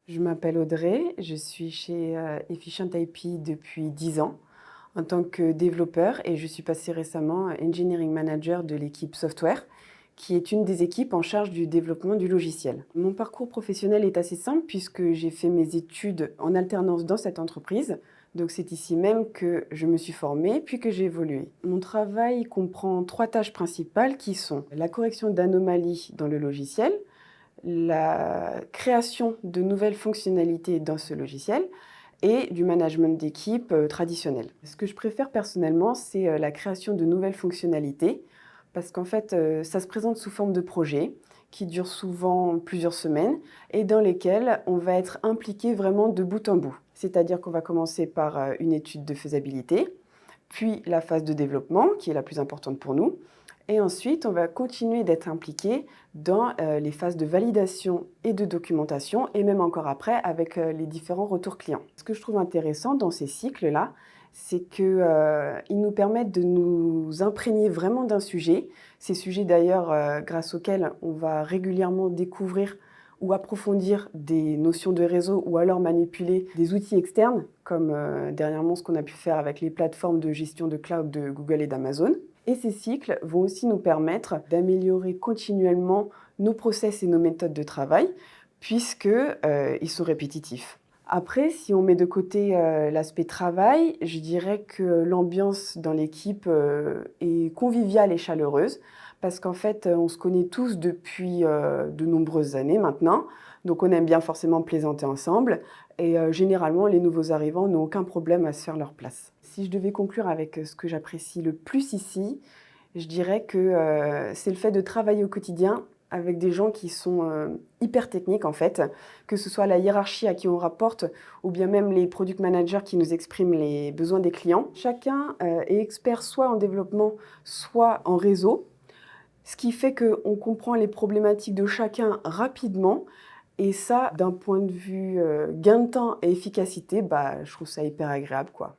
Je m'appelle Audrey, je suis chez Efficient IP depuis 10 ans en tant que développeur et je suis passée récemment Engineering Manager de l'équipe software, qui est une des équipes en charge du développement du logiciel. Mon parcours professionnel est assez simple puisque j'ai fait mes études en alternance dans cette entreprise. Donc c'est ici même que je me suis formée puis que j'ai évolué. Mon travail comprend 3 tâches principales qui sont la correction d'anomalies dans le logiciel, la création de nouvelles fonctionnalités dans ce logiciel et du management d'équipe traditionnel. Ce que je préfère personnellement, c'est la création de nouvelles fonctionnalités parce qu'en fait, ça se présente sous forme de projets qui durent souvent plusieurs semaines et dans lesquels on va être impliqué vraiment de bout en bout. C'est-à-dire qu'on va commencer par une étude de faisabilité, puis la phase de développement, qui est la plus importante pour nous, et ensuite, on va continuer d'être impliqué dans les phases de validation et de documentation, et même encore après avec les différents retours clients. Ce que je trouve intéressant dans ces cycles-là, c'est qu'ils nous permettent de nous imprégner vraiment d'un sujet. Ces sujets d'ailleurs grâce auxquels on va régulièrement découvrir ou approfondir des notions de réseau ou alors manipuler des outils externes, comme dernièrement ce qu'on a pu faire avec les plateformes de gestion de cloud de Google et d'Amazon. Et ces cycles vont aussi nous permettre d'améliorer continuellement nos process et nos méthodes de travail, puisqu'ils sont répétitifs. Après, si on met de côté l'aspect travail, je dirais que l'ambiance dans l'équipe est conviviale et chaleureuse, parce qu'en fait, on se connaît tous depuis de nombreuses années maintenant, donc on aime bien forcément plaisanter ensemble, et généralement, les nouveaux arrivants n'ont aucun problème à se faire leur place. Si je devais conclure avec ce que j'apprécie le plus ici, je dirais que c'est le fait de travailler au quotidien avec des gens qui sont hyper techniques en fait, que ce soit la hiérarchie à qui on rapporte ou bien même les product managers qui nous expriment les besoins des clients. Chacun est expert soit en développement, soit en réseau, ce qui fait qu'on comprend les problématiques de chacun rapidement. Et ça, d'un point de vue gain de temps et efficacité, bah, je trouve ça hyper agréable, quoi.